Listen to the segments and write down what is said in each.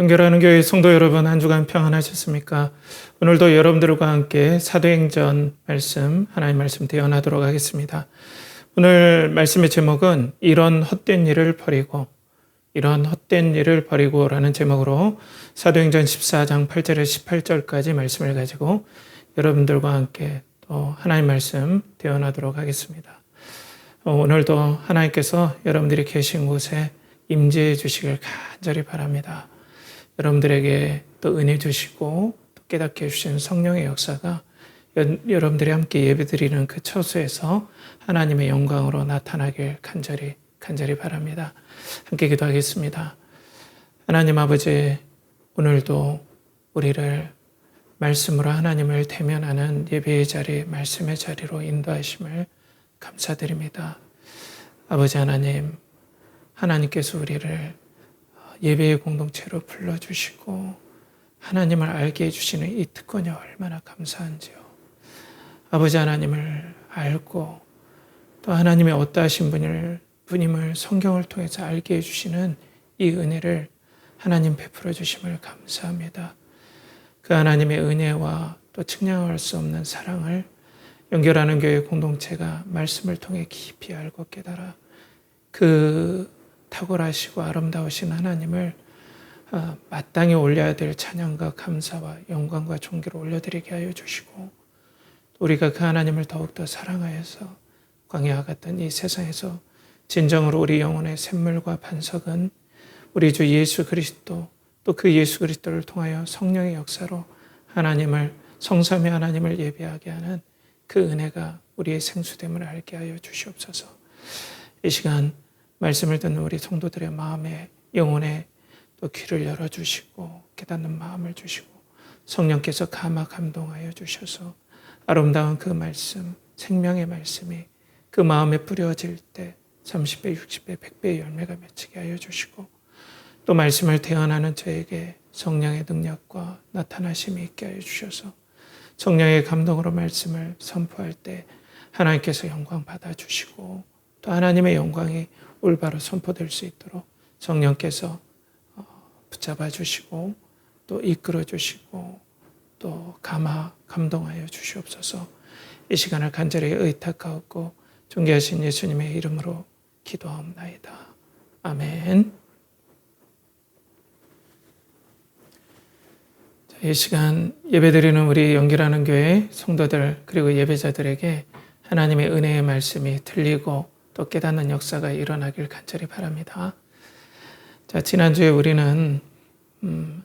연결하는 교회 성도 여러분, 한 주간 평안하셨습니까? 오늘도 여러분들과 함께 사도행전 말씀, 하나님 말씀 대언하도록 하겠습니다. 오늘 말씀의 제목은 이런 헛된 일을 버리고 라는 제목으로 사도행전 14장 8절에서 18절까지 말씀을 가지고 여러분들과 함께 또 하나님 말씀 대언하도록 하겠습니다. 오늘도 하나님께서 여러분들이 계신 곳에 임재해 주시길 간절히 바랍니다. 여러분들에게 또 은혜 주시고 또 깨닫게 해주시는 성령의 역사가 여러분들이 함께 예배드리는 그 처소에서 하나님의 영광으로 나타나길 간절히 바랍니다. 함께 기도하겠습니다. 하나님 아버지, 오늘도 우리를 말씀으로 하나님을 대면하는 예배의 자리, 말씀의 자리로 인도하심을 감사드립니다. 아버지 하나님, 하나님께서 우리를 예배의 공동체로 불러주시고 하나님을 알게 해주시는 이 특권이 얼마나 감사한지요. 아버지 하나님을 알고 또 하나님의 어떠하신 분임을 성경을 통해서 알게 해주시는 이 은혜를 하나님 베풀어 주심을 감사합니다. 그 하나님의 은혜와 또 측량할 수 없는 사랑을 연결하는 교회 공동체가 말씀을 통해 깊이 알고 깨달아 그 탁월하시고 아름다우신 하나님을 마땅히 올려야 될 찬양과 감사와 영광과 존귀를 올려드리게 하여 주시고, 우리가 그 하나님을 더욱더 사랑하여서 광야와 같은 이 세상에서 진정으로 우리 영혼의 샘물과 반석은 우리 주 예수 그리스도, 또 그 예수 그리스도를 통하여 성령의 역사로 하나님을, 성삼위 하나님을 예배하게 하는 그 은혜가 우리의 생수됨을 알게 하여 주시옵소서. 이 시간 말씀을 듣는 우리 성도들의 마음에, 영혼에 또 귀를 열어주시고 깨닫는 마음을 주시고 성령께서 감동하여 주셔서 아름다운 그 말씀, 생명의 말씀이 그 마음에 뿌려질 때 30배, 60배, 100배의 열매가 맺히게 하여 주시고, 또 말씀을 대언하는 저에게 성령의 능력과 나타나심이 있게 하여 주셔서 성령의 감동으로 말씀을 선포할 때 하나님께서 영광 받아주시고 또 하나님의 영광이 올바로 선포될 수 있도록 성령께서 붙잡아 주시고 또 이끌어 주시고 또 감동하여 주시옵소서. 이 시간을 간절히 의탁하옵고 존귀하신 예수님의 이름으로 기도하옵나이다. 아멘. 이 시간 예배드리는 우리 연결하는 교회 성도들 그리고 예배자들에게 하나님의 은혜의 말씀이 들리고 또 깨닫는 역사가 일어나길 간절히 바랍니다. 자, 지난주에 우리는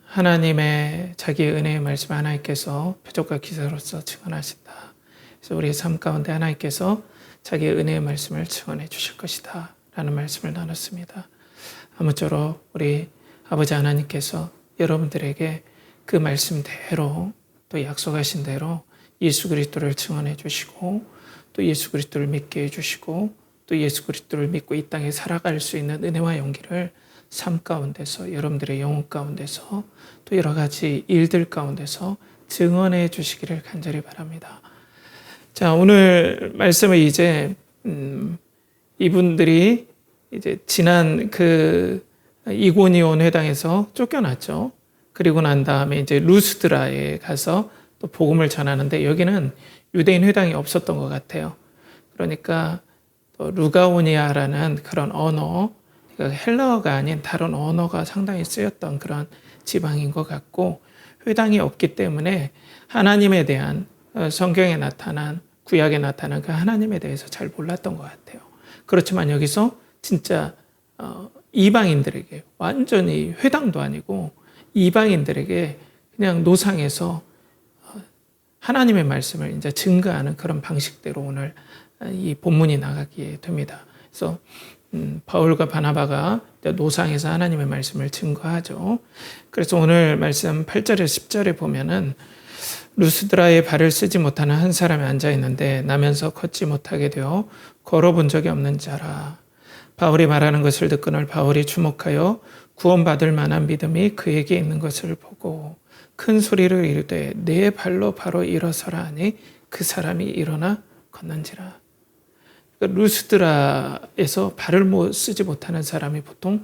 하나님의 자기의 은혜의 말씀, 하나님께서 표적과 기사로서 증언하신다. 그래서 우리의 삶 가운데 하나님께서 자기의 은혜의 말씀을 증언해 주실 것이다 라는 말씀을 나눴습니다. 아무쪼록 우리 아버지 하나님께서 여러분들에게 그 말씀대로 또 약속하신 대로 예수 그리스도를 증언해 주시고 또 예수 그리스도를 믿게 해주시고 또 예수 그리스도를 믿고 이 땅에 살아갈 수 있는 은혜와 용기를 삶 가운데서, 여러분들의 영혼 가운데서 또 여러 가지 일들 가운데서 증언해 주시기를 간절히 바랍니다. 자, 오늘 말씀은 이제 이분들이 이제 지난 그 이고니온 회당에서 쫓겨났죠. 그리고 난 다음에 이제 루스드라에 가서 또 복음을 전하는데 여기는 유대인 회당이 없었던 것 같아요. 그러니까 또 루가오니아라는 그런 언어, 헬라어가 아닌 다른 언어가 상당히 쓰였던 그런 지방인 것 같고, 회당이 없기 때문에 하나님에 대한 성경에 나타난, 구약에 나타난 그 하나님에 대해서 잘 몰랐던 것 같아요. 그렇지만 여기서 진짜 이방인들에게, 완전히 회당도 아니고 이방인들에게 그냥 노상에서 하나님의 말씀을 이제 증거하는 그런 방식대로 오늘 이 본문이 나가게 됩니다. 그래서 바울과 바나바가 노상에서 하나님의 말씀을 증거하죠. 그래서 오늘 말씀 8절에 10절에 보면은 루스드라에 발을 쓰지 못하는 한 사람이 앉아 있는데 나면서 걷지 못하게 되어 걸어본 적이 없는 자라. 바울이 말하는 것을 듣고는 바울이 주목하여 구원받을 만한 믿음이 그에게 있는 것을 보고 큰 소리를 이르되 내 발로 바로 일어서라 하니 그 사람이 일어나 걷는지라. 루스드라에서 발을 쓰지 못하는 사람이 보통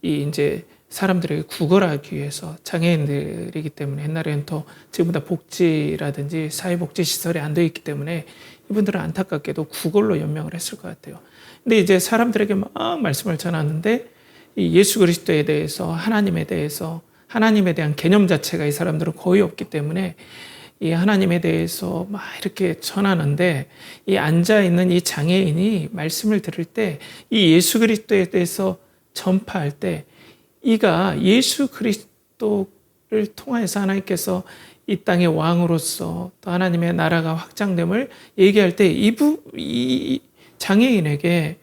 이 이제 사람들에게 구걸하기 위해서 장애인들이기 때문에 옛날에는 더 지금보다 복지라든지 사회복지 시설이 안 되어 있기 때문에 이분들은 안타깝게도 구걸로 연명을 했을 것 같아요. 근데 이제 사람들에게 막 말씀을 전하는데 이 예수 그리스도에 대해서 하나님에 대한 개념 자체가 이 사람들은 거의 없기 때문에 이 하나님에 대해서 막 이렇게 전하는데 이 앉아 있는 이 장애인이 말씀을 들을 때 이 예수 그리스도에 대해서 전파할 때 이가 예수 그리스도를 통해서 하나님께서 이 땅의 왕으로서 또 하나님의 나라가 확장됨을 얘기할 때 이 장애인에게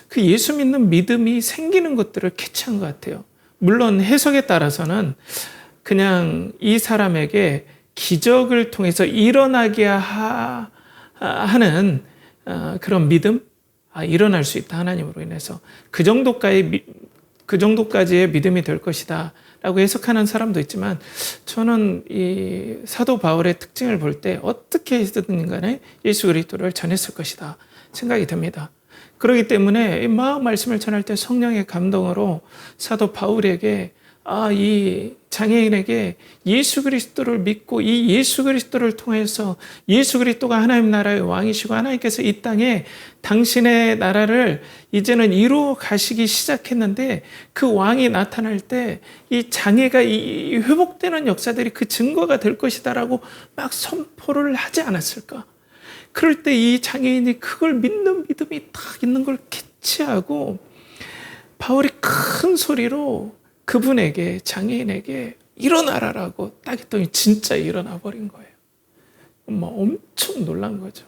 그 예수 믿는 믿음이 생기는 것들을 캐치한 것 같아요. 물론 해석에 따라서는 그냥 이 사람에게 기적을 통해서 일어나게 하는 그런 믿음, 일어날 수 있다 하나님으로 인해서 그 정도까지의 믿음이 될 것이다 라고 해석하는 사람도 있지만 저는 이 사도 바울의 특징을 볼 때 어떻게 해서든 간에 예수 그리스도를 전했을 것이다 생각이 듭니다. 그렇기 때문에 막 말씀을 전할 때 성령의 감동으로 사도 바울에게 이 장애인에게 예수 그리스도를 믿고 이 예수 그리스도를 통해서 예수 그리스도가 하나님 나라의 왕이시고 하나님께서 이 땅에 당신의 나라를 이제는 이루어 가시기 시작했는데 그 왕이 나타날 때 이 장애가 이 회복되는 역사들이 그 증거가 될 것이다라고 막 선포를 하지 않았을까? 그럴 때 이 장애인이 그걸 믿는 믿음이 딱 있는 걸 캐치하고 바울이 큰 소리로 그분에게 장애인에게 일어나라라고 딱 했더니 진짜 일어나 버린 거예요. 엄청 놀란 거죠.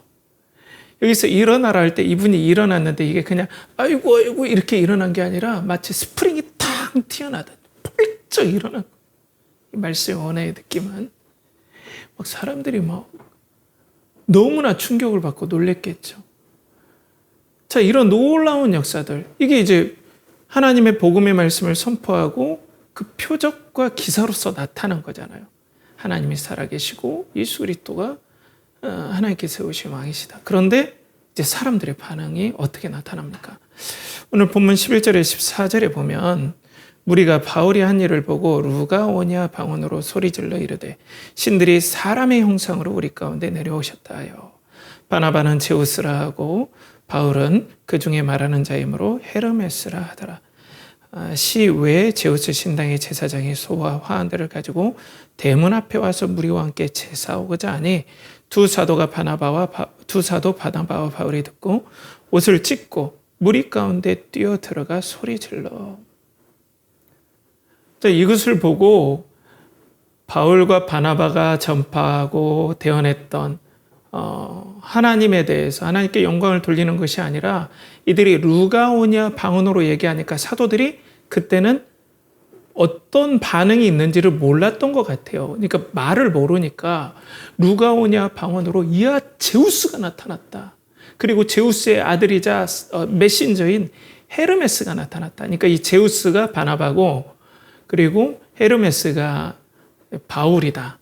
여기서 일어나라 할 때 이분이 일어났는데 이게 그냥 아이고 이렇게 일어난 게 아니라 마치 스프링이 탁 튀어나듯 펄쩍 일어난 거예요. 이 말씀의 원의 느낌은 막 사람들이 막 너무나 충격을 받고 놀랬겠죠. 자, 이런 놀라운 역사들, 이게 이제 하나님의 복음의 말씀을 선포하고 그 표적과 기사로서 나타난 거잖아요. 하나님이 살아계시고 예수 그리스도가 하나님께 세우신 왕이시다. 그런데 이제 사람들의 반응이 어떻게 나타납니까? 오늘 본문 11절에 14절에 보면 무리가 바울이 한 일을 보고 루가오냐 방언으로 소리질러 이르되 신들이 사람의 형상으로 우리 가운데 내려오셨다 하여 바나바는 제우스라 하고 바울은 그 중에 말하는 자이므로 헤르메스라 하더라. 시 외에 제우스 신당의 제사장이 소와 화환들을 가지고 대문 앞에 와서 무리와 함께 제사오고자 하니 두 사도 바나바와 바울이 듣고 옷을 찢고 무리 가운데 뛰어 들어가 소리질러. 이것을 보고 바울과 바나바가 전파하고 대언했던 하나님에 대해서 하나님께 영광을 돌리는 것이 아니라 이들이 루가오냐 방언으로 얘기하니까 사도들이 그때는 어떤 반응이 있는지를 몰랐던 것 같아요. 그러니까 말을 모르니까 루가오냐 방언으로 이야 제우스가 나타났다. 그리고 제우스의 아들이자 메신저인 헤르메스가 나타났다. 그러니까 이 제우스가 바나바고 그리고 헤르메스가 바울이다.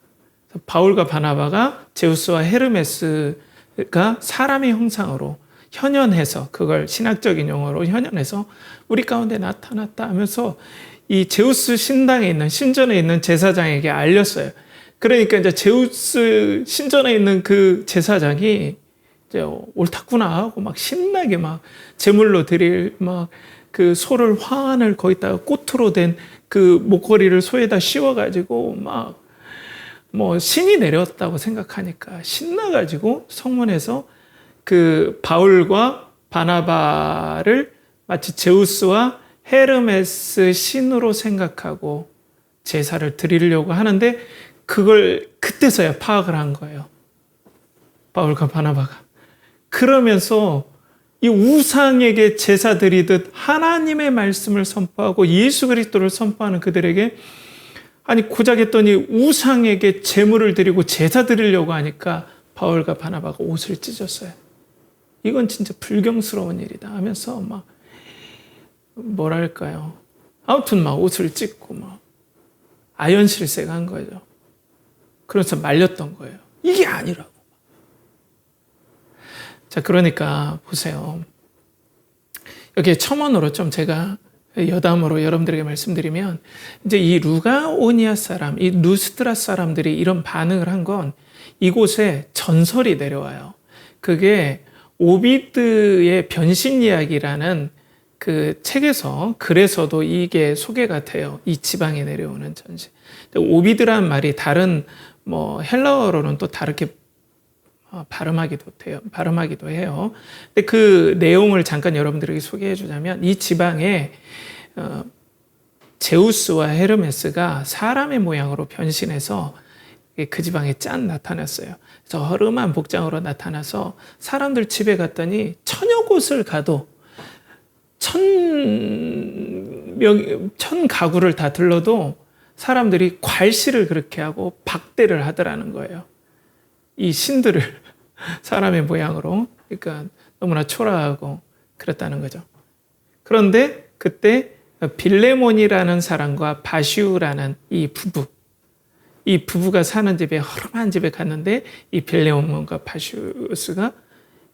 바울과 바나바가 제우스와 헤르메스가 사람의 형상으로 현현해서 그걸 신학적인 용어로 현현해서 우리 가운데 나타났다 하면서 이 제우스 신당에 있는 신전에 있는 제사장에게 알렸어요. 그러니까 이제 제우스 신전에 있는 그 제사장이 이제 옳다구나 하고 막 신나게 막 제물로 드릴 막 그 소를 화환을 거기다가 꽃으로 된 그 목걸이를 소에다 씌워가지고 막 신이 내렸다고 생각하니까 신나가지고 성문에서 그 바울과 바나바를 마치 제우스와 헤르메스 신으로 생각하고 제사를 드리려고 하는데 그걸 그때서야 파악을 한 거예요. 바울과 바나바가. 그러면서 이 우상에게 제사 드리듯 하나님의 말씀을 선포하고 예수 그리스도를 선포하는 그들에게 아니 고작 했더니 우상에게 제물을 드리고 제사 드리려고 하니까 바울과 바나바가 옷을 찢었어요. 이건 진짜 불경스러운 일이다 하면서 막 뭐랄까요. 아무튼 막 옷을 찢고 막 아연실세가 한 거죠. 그래서 말렸던 거예요. 이게 아니라고. 자, 그러니까 보세요. 여기에 첨언으로 좀 제가 여담으로 여러분들에게 말씀드리면, 이제 이 루가오니아 사람, 이 루스드라 사람들이 이런 반응을 한 건 이곳에 전설이 내려와요. 그게 오비드의 변신 이야기라는 그 책에서, 글에서도 이게 소개가 돼요. 이 지방에 내려오는 전신. 오비드란 말이 다른 헬라어로는 또 다르게 발음하기도 해요. 근데 그 내용을 잠깐 여러분들에게 소개해 주자면, 이 지방에 제우스와 헤르메스가 사람의 모양으로 변신해서 그 지방에 나타났어요. 그래서 허름한 복장으로 나타나서 사람들 집에 갔더니 천여 곳을 가도 천 가구를 다 들러도 사람들이 괄시를 그렇게 하고 박대를 하더라는 거예요. 이 신들을 사람의 모양으로. 그러니까 너무나 초라하고 그랬다는 거죠. 그런데 그때 빌레몬이라는 사람과 바시우라는 이 부부가 사는 집에, 허름한 집에 갔는데, 이 빌레몬과 바시우스가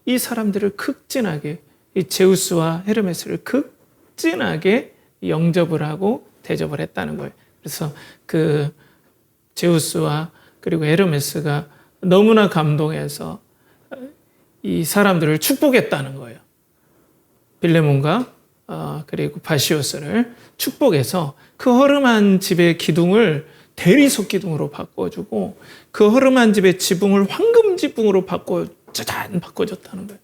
이 사람들을 극진하게, 이 제우스와 헤르메스를 극진하게 영접을 하고 대접을 했다는 거예요. 그래서 그 제우스와 그리고 헤르메스가 너무나 감동해서 이 사람들을 축복했다는 거예요. 빌레몬과 그리고 바시오스를 축복해서 그 허름한 집의 기둥을 대리석 기둥으로 바꿔주고, 그 허름한 집의 지붕을 황금 지붕으로 바꿔줬다는 거예요.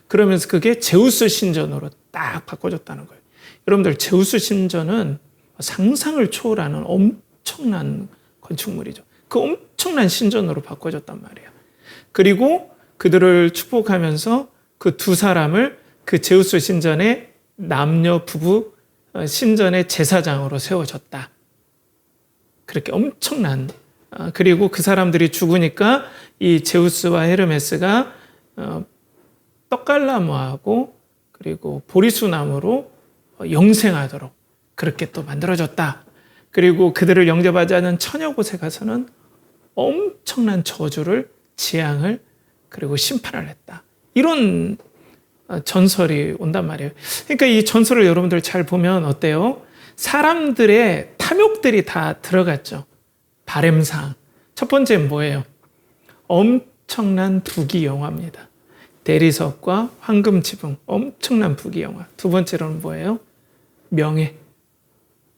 그러면서 그게 제우스 신전으로 딱 바꿔줬다는 거예요. 여러분들, 제우스 신전은 상상을 초월하는 엄청난 건축물이죠. 그 엄청난 신전으로 바꿔줬단 말이에요. 그리고 그들을 축복하면서 그 두 사람을 그 제우스 신전의 남녀 부부 신전의 제사장으로 세워줬다. 그렇게 엄청난. 그리고 그 사람들이 죽으니까 이 제우스와 헤르메스가 떡갈나무하고 그리고 보리수나무로 영생하도록 그렇게 또 만들어졌다. 그리고 그들을 영접하지 않은 천여 곳에 가서는 엄청난 저주를, 재앙을, 그리고 심판을 했다. 이런 전설이 온단 말이에요. 그러니까 이 전설을 여러분들 잘 보면 어때요? 사람들의 탐욕들이 다 들어갔죠. 바램상. 첫 번째는 뭐예요? 엄청난 부귀영화입니다. 대리석과 황금 지붕, 엄청난 부귀영화. 두 번째로는 뭐예요? 명예.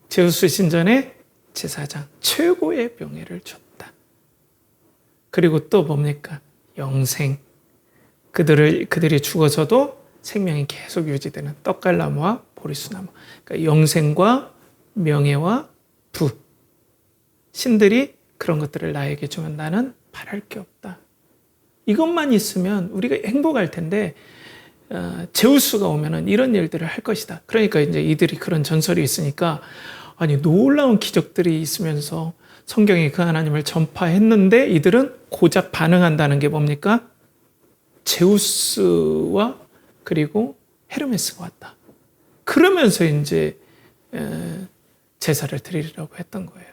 제우스 신전의 제사장, 최고의 명예를 줬다. 그리고 또 뭡니까? 영생. 그들이 죽어서도 생명이 계속 유지되는 떡갈나무와 보리수나무. 그러니까 영생과 명예와 부. 신들이 그런 것들을 나에게 주면 나는 바랄 게 없다. 이것만 있으면 우리가 행복할 텐데, 제우스가 오면은 이런 일들을 할 것이다. 그러니까 이제 이들이 그런 전설이 있으니까, 아니, 놀라운 기적들이 있으면서 성경이 그 하나님을 전파했는데 이들은 고작 반응한다는 게 뭡니까? 제우스와 그리고 헤르메스가 왔다. 그러면서 이제 제사를 드리려고 했던 거예요.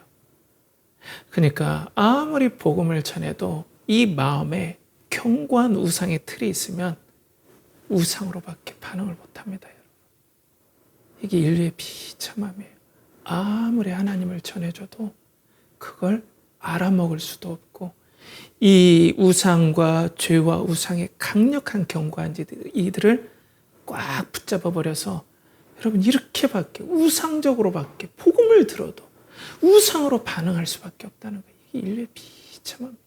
그러니까 아무리 복음을 전해도 이 마음에 견고한 우상의 틀이 있으면 우상으로밖에 반응을 못합니다. 여러분. 이게 인류의 비참함이에요. 아무리 하나님을 전해줘도 그걸 알아먹을 수도 없고, 이 우상과 죄와 우상의 강력한 견고한 이들을 꽉 붙잡아 버려서, 여러분, 이렇게밖에, 우상적으로밖에 복음을 들어도 우상으로 반응할 수밖에 없다는 거예요. 이게 인류의 비참함입니다.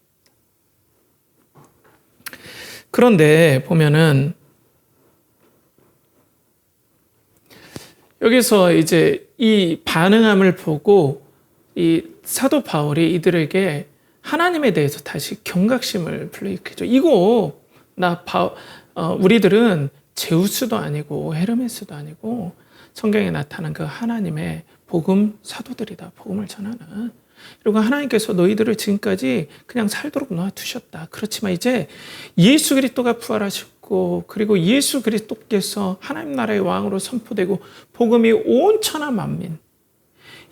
그런데 보면은 여기서 이제 이 반응함을 보고 이 사도 바울이 이들에게 하나님에 대해서 다시 경각심을 불러일으키죠. 이거 우리들은 제우스도 아니고 헤르메스도 아니고 성경에 나타난 그 하나님의 복음 사도들이다. 복음을 전하는. 그리고 하나님께서 너희들을 지금까지 그냥 살도록 놔두셨다. 그렇지만 이제 예수 그리스도가 부활하셨고, 그리고 예수 그리스도께서 하나님 나라의 왕으로 선포되고 복음이 온 천하 만민,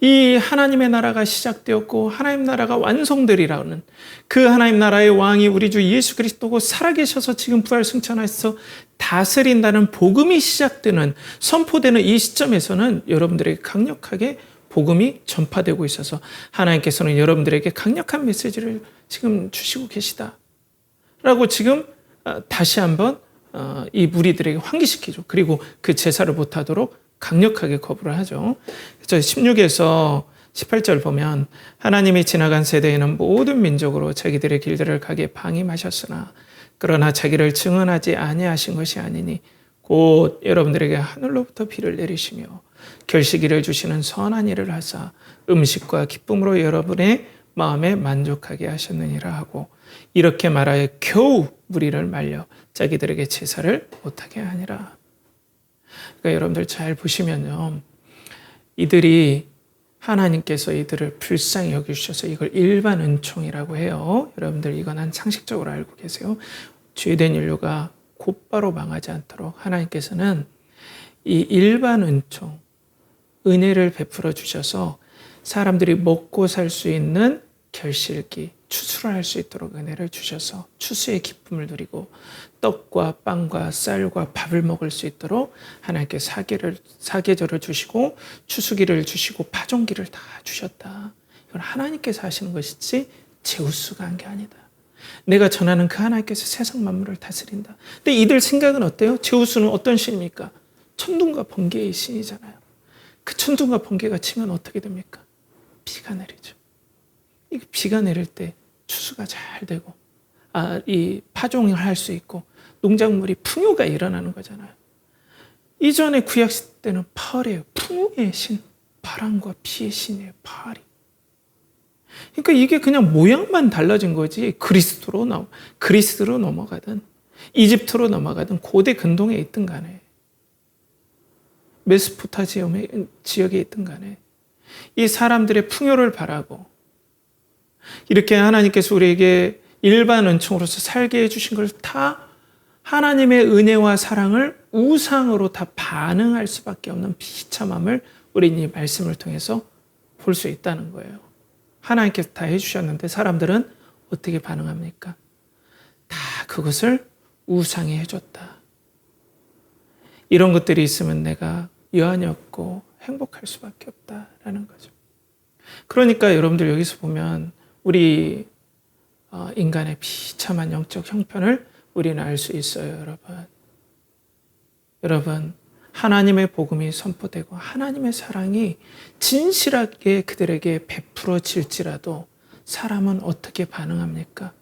이 하나님의 나라가 시작되었고 하나님 나라가 완성되리라는 그 하나님 나라의 왕이 우리 주 예수 그리스도고 살아계셔서 지금 부활승천하셔서 다스린다는 복음이 시작되는 선포되는 이 시점에서는 여러분들에게 강력하게 복음이 전파되고 있어서 하나님께서는 여러분들에게 강력한 메시지를 지금 주시고 계시다 라고 지금 다시 한번 이 무리들에게 환기시키죠. 그리고 그 제사를 못하도록 강력하게 거부를 하죠. 그래서 16에서 18절 보면 하나님이 지나간 세대에는 모든 민족으로 자기들의 길들을 가게 방임하셨으나 그러나 자기를 증언하지 아니하신 것이 아니니 곧 여러분들에게 하늘로부터 비를 내리시며 결식이를 주시는 선한 일을 하사 음식과 기쁨으로 여러분의 마음에 만족하게 하셨느니라 하고 이렇게 말하여 겨우 무리를 말려 자기들에게 제사를 못하게 하니라. 그러니까 여러분들 잘 보시면요. 이들이 하나님께서 이들을 불쌍히 여기주셔서 이걸 일반 은총이라고 해요. 여러분들 이건 한 상식적으로 알고 계세요. 죄된 인류가 곧바로 망하지 않도록 하나님께서는 이 일반 은총, 은혜를 베풀어 주셔서 사람들이 먹고 살 수 있는 결실기, 추수를 할 수 있도록 은혜를 주셔서 추수의 기쁨을 누리고 떡과 빵과 쌀과 밥을 먹을 수 있도록 하나님께 사계절을 주시고 추수기를 주시고 파종기를 다 주셨다. 이건 하나님께서 하시는 것이지 제우스가 한 게 아니다. 내가 전하는 그 하나님께서 세상 만물을 다스린다. 근데 이들 생각은 어때요? 제우스는 어떤 신입니까? 천둥과 번개의 신이잖아요. 그 천둥과 번개가 치면 어떻게 됩니까? 비가 내리죠. 이 비가 내릴 때 추수가 잘 되고 이 파종을 할 수 있고 농작물이 풍요가 일어나는 거잖아요. 이전에 구약 시대는 바알이에요. 풍요의 신, 바람과 비의 신이에요. 바알이. 그러니까 이게 그냥 모양만 달라진 거지 그리스로 넘어가든 이집트로 넘어가든 고대 근동에 있든 간에 메소포타 지역에 있든 간에 이 사람들의 풍요를 바라고 이렇게 하나님께서 우리에게 일반 은총으로서 살게 해주신 걸 다 하나님의 은혜와 사랑을 우상으로 다 반응할 수밖에 없는 비참함을 우리는 이 말씀을 통해서 볼 수 있다는 거예요. 하나님께서 다 해주셨는데 사람들은 어떻게 반응합니까? 다 그것을 우상이 해줬다. 이런 것들이 있으면 내가 여한이 없고 행복할 수밖에 없다라는 거죠. 그러니까 여러분들 여기서 보면 우리 인간의 비참한 영적 형편을 우리는 알 수 있어요, 여러분, 하나님의 복음이 선포되고 하나님의 사랑이 진실하게 그들에게 베풀어질지라도 사람은 어떻게 반응합니까?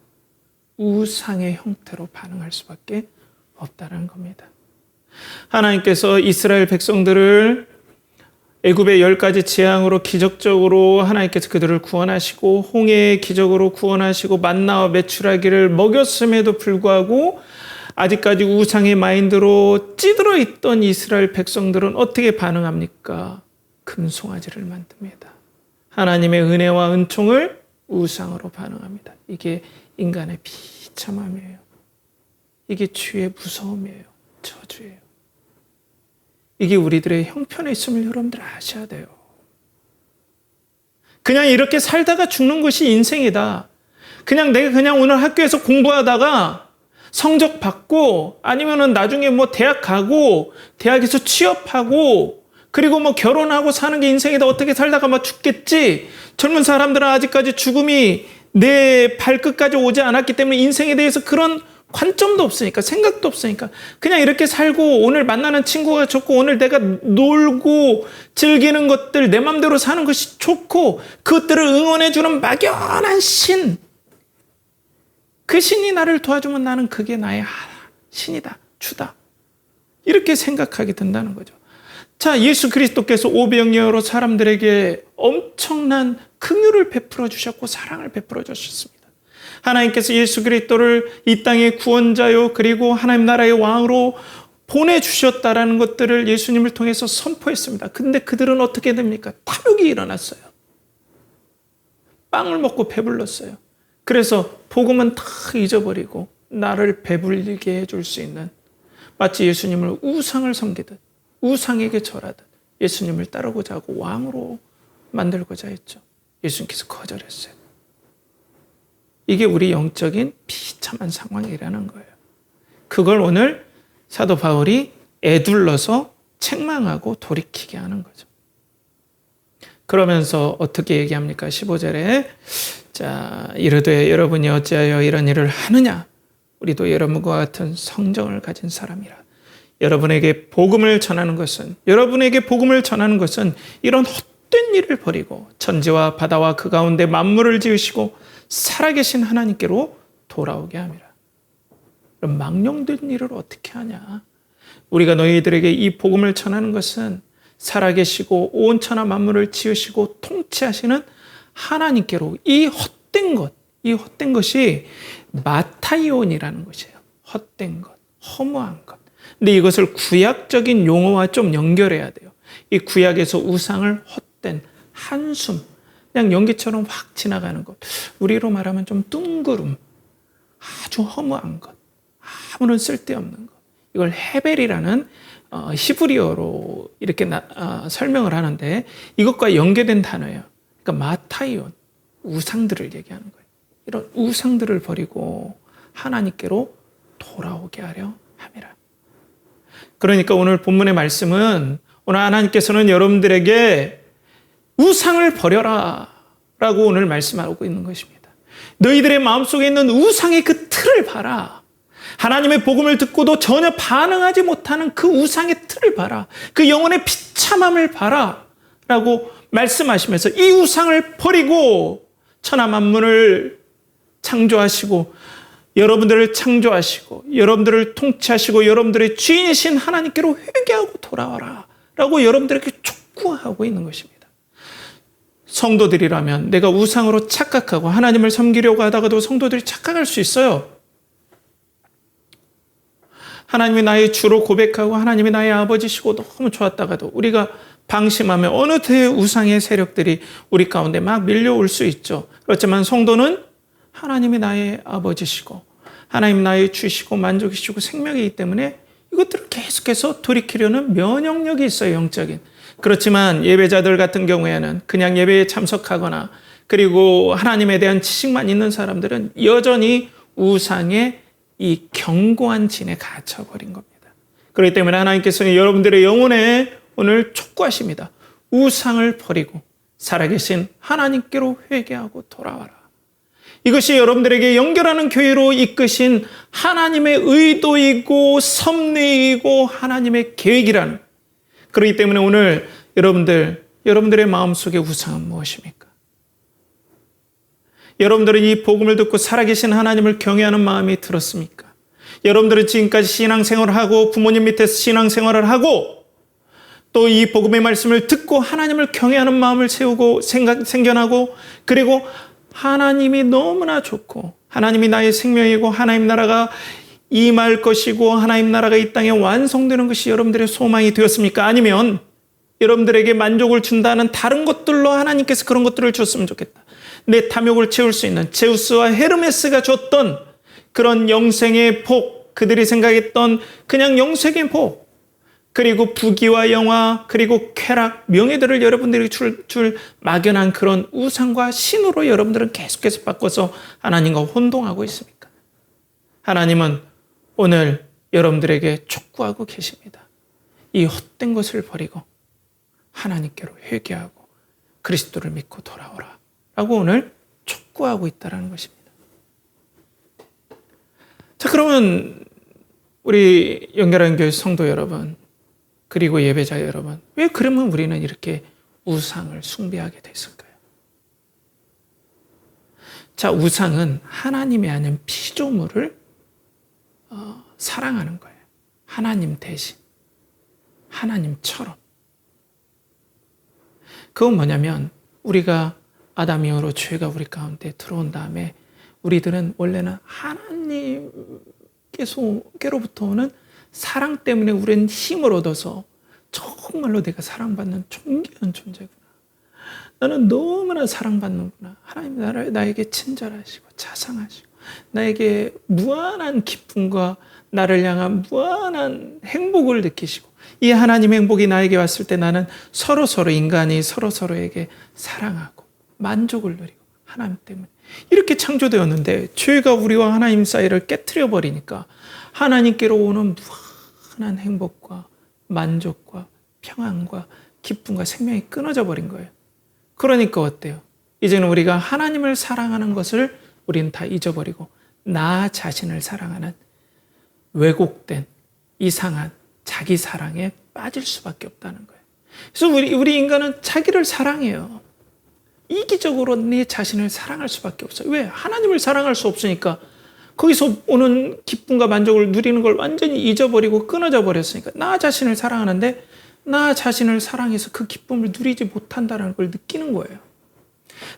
우상의 형태로 반응할 수밖에 없다는 겁니다. 하나님께서 이스라엘 백성들을 애굽의 10가지 재앙으로 기적적으로 하나님께서 그들을 구원하시고 홍해의 기적으로 구원하시고 만나와 메추라기를 먹였음에도 불구하고 아직까지 우상의 마인드로 찌들어 있던 이스라엘 백성들은 어떻게 반응합니까? 금송아지를 만듭니다. 하나님의 은혜와 은총을 우상으로 반응합니다. 이게 인간의 비참함이에요. 이게 주의 무서움이에요. 저주예요. 이게 우리들의 형편에 있음을 여러분들 아셔야 돼요. 그냥 이렇게 살다가 죽는 것이 인생이다. 내가 오늘 학교에서 공부하다가 성적 받고 아니면은 나중에 대학 가고 대학에서 취업하고 그리고 결혼하고 사는 게 인생이다. 어떻게 살다가 죽겠지. 젊은 사람들은 아직까지 죽음이 내 발끝까지 오지 않았기 때문에 인생에 대해서 그런 관점도 없으니까 생각도 없으니까 그냥 이렇게 살고 오늘 만나는 친구가 좋고 오늘 내가 놀고 즐기는 것들 내 맘대로 사는 것이 좋고 그것들을 응원해주는 막연한 신, 그 신이 나를 도와주면 나는 그게 나의 신이다, 주다, 이렇게 생각하게 된다는 거죠. 자, 예수 그리스도께서 오병이어로 사람들에게 엄청난 긍휼을 베풀어 주셨고 사랑을 베풀어 주셨습니다. 하나님께서 예수 그리스도를 이 땅의 구원자요 그리고 하나님 나라의 왕으로 보내주셨다라는 것들을 예수님을 통해서 선포했습니다. 근데 그들은 어떻게 됩니까? 탐욕이 일어났어요. 빵을 먹고 배불렀어요. 그래서 복음은 다 잊어버리고 나를 배불리게 해줄 수 있는, 마치 예수님을 우상을 섬기듯 우상에게 절하듯 예수님을 따르고자 하고 왕으로 만들고자 했죠. 예수님께서 거절했어요. 이게 우리 영적인 비참한 상황이라는 거예요. 그걸 오늘 사도 바울이 애둘러서 책망하고 돌이키게 하는 거죠. 그러면서 어떻게 얘기합니까? 15절에 자, 이르되 여러분이 어찌하여 이런 일을 하느냐? 우리도 여러분과 같은 성정을 가진 사람이라. 여러분에게 복음을 전하는 것은 이런 헛된 일을 버리고 천지와 바다와 그 가운데 만물을 지으시고 살아계신 하나님께로 돌아오게 함이라. 그럼 망령된 일을 어떻게 하냐? 우리가 너희들에게 이 복음을 전하는 것은 살아계시고 온 천하 만물을 지으시고 통치하시는 하나님께로 이 헛된 것이 마타이온이라는 것이에요. 헛된 것, 허무한 것. 근데 이것을 구약적인 용어와 좀 연결해야 돼요. 이 구약에서 우상을 헛된 한숨, 그냥 연기처럼 확 지나가는 것. 우리로 말하면 좀 뚱그름, 아주 허무한 것, 아무런 쓸데없는 것. 이걸 헤벨이라는 히브리어로 이렇게 설명을 하는데 이것과 연계된 단어예요. 그러니까 마타이온, 우상들을 얘기하는 거예요. 이런 우상들을 버리고 하나님께로 돌아오게 하려 함이라. 그러니까 오늘 본문의 말씀은 오늘 하나님께서는 여러분들에게 우상을 버려라 라고 오늘 말씀하고 있는 것입니다. 너희들의 마음속에 있는 우상의 그 틀을 봐라. 하나님의 복음을 듣고도 전혀 반응하지 못하는 그 우상의 틀을 봐라. 그 영혼의 비참함을 봐라 라고 말씀하시면서 이 우상을 버리고 천하 만물을 창조하시고 여러분들을 창조하시고 여러분들을 통치하시고 여러분들의 주인이신 하나님께로 회개하고 돌아와라 라고 여러분들에게 촉구하고 있는 것입니다. 성도들이라면 내가 우상으로 착각하고 하나님을 섬기려고 하다가도 성도들이 착각할 수 있어요. 하나님이 나의 주로 고백하고 하나님이 나의 아버지시고 너무 좋았다가도 우리가 방심하면 어느 때의 우상의 세력들이 우리 가운데 막 밀려올 수 있죠. 그렇지만 성도는 하나님이 나의 아버지시고 하나님 나의 주시고 만족이시고 생명이기 때문에 이것들을 계속해서 돌이키려는 면역력이 있어요. 영적인. 그렇지만 예배자들 같은 경우에는 그냥 예배에 참석하거나 그리고 하나님에 대한 지식만 있는 사람들은 여전히 우상의 이 견고한 진에 갇혀버린 겁니다. 그렇기 때문에 하나님께서는 여러분들의 영혼에 오늘 촉구하십니다. 우상을 버리고 살아계신 하나님께로 회개하고 돌아와라. 이것이 여러분들에게 연결하는 교회로 이끄신 하나님의 의도이고 섭리이고 하나님의 계획이라는. 그렇기 때문에 오늘 여러분들의 마음속에 우상은 무엇입니까? 여러분들은 이 복음을 듣고 살아계신 하나님을 경외하는 마음이 들었습니까? 여러분들은 지금까지 신앙생활을 하고 부모님 밑에서 신앙생활을 하고 또 이 복음의 말씀을 듣고 하나님을 경외하는 마음을 세우고 생겨나고 그리고 하나님이 너무나 좋고 하나님이 나의 생명이고 하나님 나라가 임할 것이고 하나님 나라가 이 땅에 완성되는 것이 여러분들의 소망이 되었습니까? 아니면 여러분들에게 만족을 준다는 다른 것들로 하나님께서 그런 것들을 줬으면 좋겠다. 내 탐욕을 채울 수 있는 제우스와 헤르메스가 줬던 그런 영생의 복, 그들이 생각했던 그냥 영생의 복, 그리고 부귀와 영화, 그리고 쾌락, 명예들을 여러분들이 줄 막연한 그런 우상과 신으로 여러분들은 계속해서 바꿔서 하나님과 혼동하고 있습니까? 하나님은 오늘 여러분들에게 촉구하고 계십니다. 이 헛된 것을 버리고 하나님께로 회개하고 그리스도를 믿고 돌아오라 라고 오늘 촉구하고 있다는 것입니다. 자, 그러면 우리 연결한 교회 성도 여러분 그리고 예배자 여러분, 왜 그러면 우리는 이렇게 우상을 숭배하게 됐을까요? 자, 우상은 하나님이 아닌 피조물을 사랑하는 거예요. 하나님 대신, 하나님처럼. 그건 뭐냐면 우리가 아담 이후로 죄가 우리 가운데 들어온 다음에 우리들은 원래는 하나님께로부터 오는 사랑 때문에 우리는 힘을 얻어서 정말로 내가 사랑받는 존귀한 존재구나. 나는 너무나 사랑받는구나. 하나님 나에게 친절하시고 자상하시고 나에게 무한한 기쁨과 나를 향한 무한한 행복을 느끼시고 이 하나님의 행복이 나에게 왔을 때 나는 인간이 서로에게 사랑하고 만족을 누리고 하나님 때문에 이렇게 창조되었는데 죄가 우리와 하나님 사이를 깨트려 버리니까 하나님께로 오는 무한한 행복과 만족과 평안과 기쁨과 생명이 끊어져 버린 거예요. 그러니까 어때요? 이제는 우리가 하나님을 사랑하는 것을 우리는 다 잊어버리고 나 자신을 사랑하는 왜곡된 이상한 자기 사랑에 빠질 수밖에 없다는 거예요. 그래서 우리 인간은 자기를 사랑해요. 이기적으로 내 자신을 사랑할 수밖에 없어요. 왜? 하나님을 사랑할 수 없으니까 거기서 오는 기쁨과 만족을 누리는 걸 완전히 잊어버리고 끊어져 버렸으니까 나 자신을 사랑하는데 나 자신을 사랑해서 그 기쁨을 누리지 못한다는 걸 느끼는 거예요.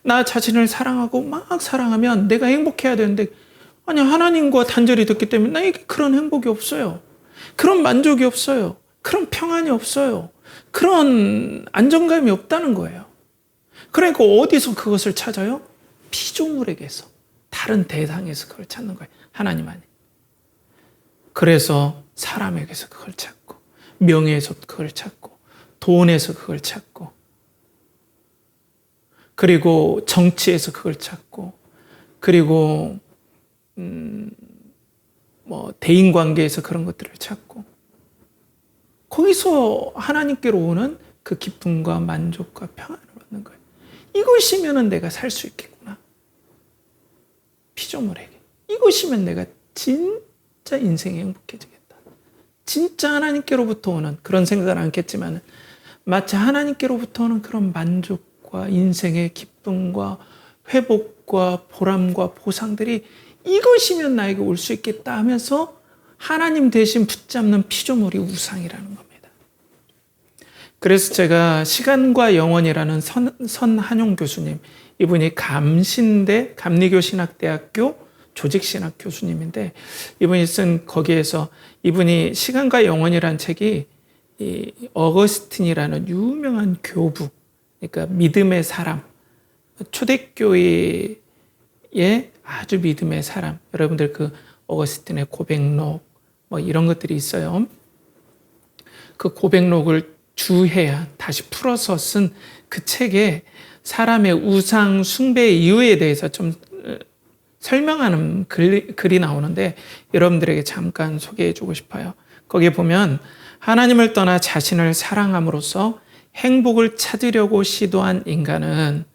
나 자신을 사랑하고 막 사랑하면 내가 행복해야 되는데 아니 하나님과 단절이 됐기 때문에 나에게 그런 행복이 없어요. 그런 만족이 없어요. 그런 평안이 없어요. 그런 안정감이 없다는 거예요. 그러니까 어디서 그것을 찾아요? 피조물에게서, 다른 대상에서 그걸 찾는 거예요. 하나님 안에. 그래서 사람에게서 그걸 찾고, 명예에서 그걸 찾고, 돈에서 그걸 찾고, 그리고 정치에서 그걸 찾고, 그리고 대인관계에서 그런 것들을 찾고, 거기서 하나님께로 오는 그 기쁨과 만족과 평안을 얻는 거예요. 이것이면 내가 살 수 있겠구나. 피조물에게. 이것이면 내가 진짜 인생이 행복해지겠다. 진짜 하나님께로부터 오는 그런 생각은 않겠지만 마치 하나님께로부터 오는 그런 만족과 인생의 기쁨과 회복과 보람과 보상들이 이것이면 나에게 올 수 있겠다 하면서 하나님 대신 붙잡는 피조물이 우상이라는 겁니다. 그래서 제가 시간과 영원이라는 선한용 교수님, 이분이 감신대 감리교신학대학교 조직신학 교수님인데 이분이 쓴 거기에서 이분이 시간과 영원이라는 책이 이 어거스틴이라는 유명한 교부, 그러니까 믿음의 사람, 초대교회의 아주 믿음의 사람, 여러분들 그 어거스틴의 고백록 뭐 이런 것들이 있어요. 그 고백록을 주해야 다시 풀어서 쓴 그 책에 사람의 우상 숭배 이유에 대해서 좀 설명하는 글이 나오는데 여러분들에게 잠깐 소개해 주고 싶어요. 거기에 보면 하나님을 떠나 자신을 사랑함으로써 행복을 찾으려고 시도한 인간은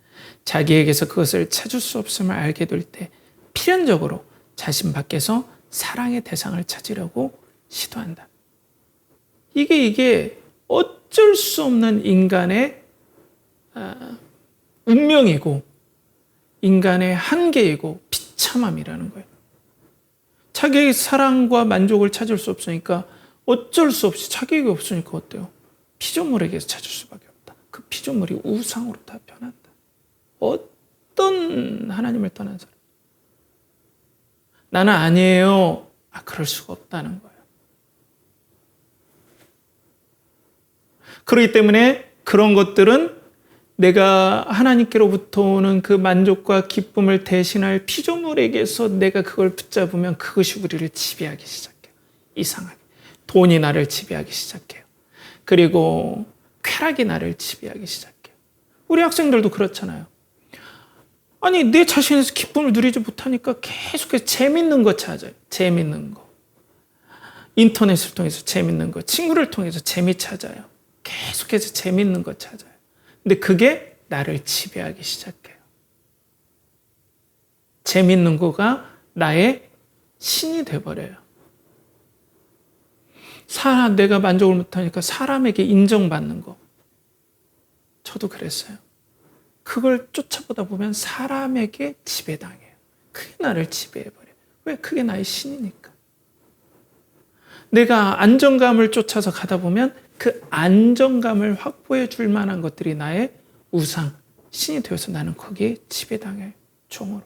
자기에게서 그것을 찾을 수 없음을 알게 될 때 필연적으로 자신 밖에서 사랑의 대상을 찾으려고 시도한다. 이게 어쩔 수 없는 인간의 운명이고 인간의 한계이고 비참함이라는 거예요. 자기의 사랑과 만족을 찾을 수 없으니까 어쩔 수 없이 자기에게 없으니까 어때요? 피조물에게서 찾을 수밖에 없다. 그 피조물이 우상으로 다 변한다. 어떤 하나님을 떠난 사람? 나는 아니에요. 그럴 수가 없다는 거예요. 그렇기 때문에 그런 것들은 내가 하나님께로부터 오는 그 만족과 기쁨을 대신할 피조물에게서 내가 그걸 붙잡으면 그것이 우리를 지배하기 시작해요. 이상하게. 돈이 나를 지배하기 시작해요. 그리고 쾌락이 나를 지배하기 시작해요. 우리 학생들도 그렇잖아요. 아니 내 자신에서 기쁨을 누리지 못하니까 계속해서 재밌는 거 찾아요. 재밌는 거. 인터넷을 통해서 재밌는 거. 친구를 통해서 재미 찾아요. 계속해서 재밌는 거 찾아요. 근데 그게 나를 지배하기 시작해요. 재밌는 거가 나의 신이 돼버려요. 내가 만족을 못하니까 사람에게 인정받는 거. 저도 그랬어요. 그걸 쫓아보다 보면 사람에게 지배당해요. 그게 나를 지배해버려요. 왜? 그게 나의 신이니까. 내가 안정감을 쫓아서 가다 보면 그 안정감을 확보해 줄 만한 것들이 나의 우상, 신이 되어서 나는 거기에 지배당해요. 종으로.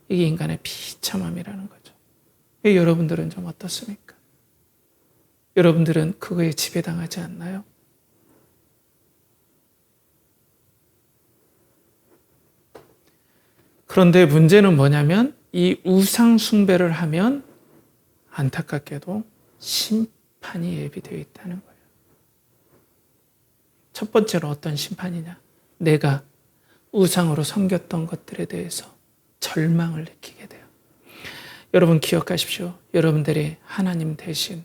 이게 인간의 비참함이라는 거죠. 여러분들은 좀 어떻습니까? 여러분들은 그거에 지배당하지 않나요? 그런데 문제는 뭐냐면 이 우상 숭배를 하면 안타깝게도 심판이 예비되어 있다는 거예요. 첫 번째로 어떤 심판이냐? 내가 우상으로 섬겼던 것들에 대해서 절망을 느끼게 돼요. 여러분 기억하십시오. 여러분들이 하나님 대신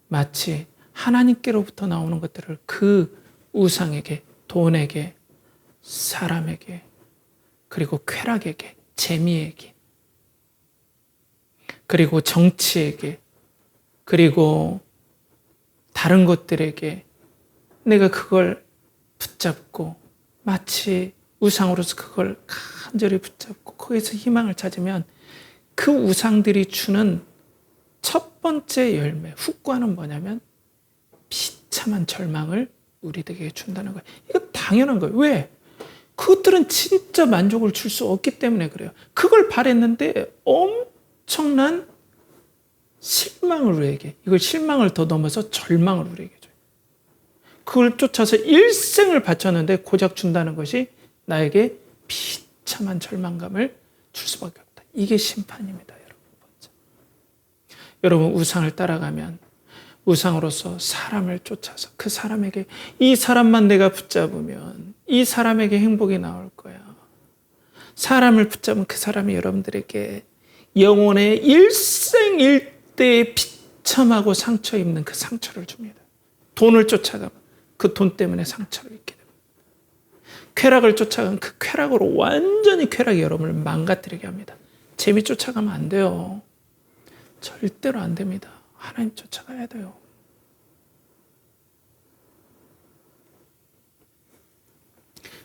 마치 하나님께로부터 나오는 것들을 그 우상에게, 돈에게, 사람에게, 그리고 쾌락에게, 재미에게, 그리고 정치에게, 그리고 다른 것들에게 내가 그걸 붙잡고 마치 우상으로서 그걸 간절히 붙잡고 거기서 희망을 찾으면 그 우상들이 주는 첫 번째 열매, 후과는 뭐냐면 비참한 절망을 우리에게 준다는 거예요. 이거 당연한 거예요. 왜? 그것들은 진짜 만족을 줄 수 없기 때문에 그래요. 그걸 바랬는데 엄청난 실망을 우리에게, 이걸 실망을 더 넘어서 절망을 우리에게 줘요. 그걸 쫓아서 일생을 바쳤는데 고작 준다는 것이 나에게 비참한 절망감을 줄 수밖에 없다. 이게 심판입니다, 여러분. 여러분, 우상을 따라가면 우상으로서 사람을 쫓아서 그 사람에게, 이 사람만 내가 붙잡으면 이 사람에게 행복이 나올 거야. 사람을 붙잡으면 그 사람이 여러분들에게 영혼의 일생일대의 비참하고 상처 입는 그 상처를 줍니다. 돈을 쫓아가면 그 돈 때문에 상처를 입게 됩니다. 쾌락을 쫓아가면 그 쾌락으로 완전히 쾌락이 여러분을 망가뜨리게 합니다. 재미 쫓아가면 안 돼요. 절대로 안 됩니다. 하나님 쫓아가야 돼요.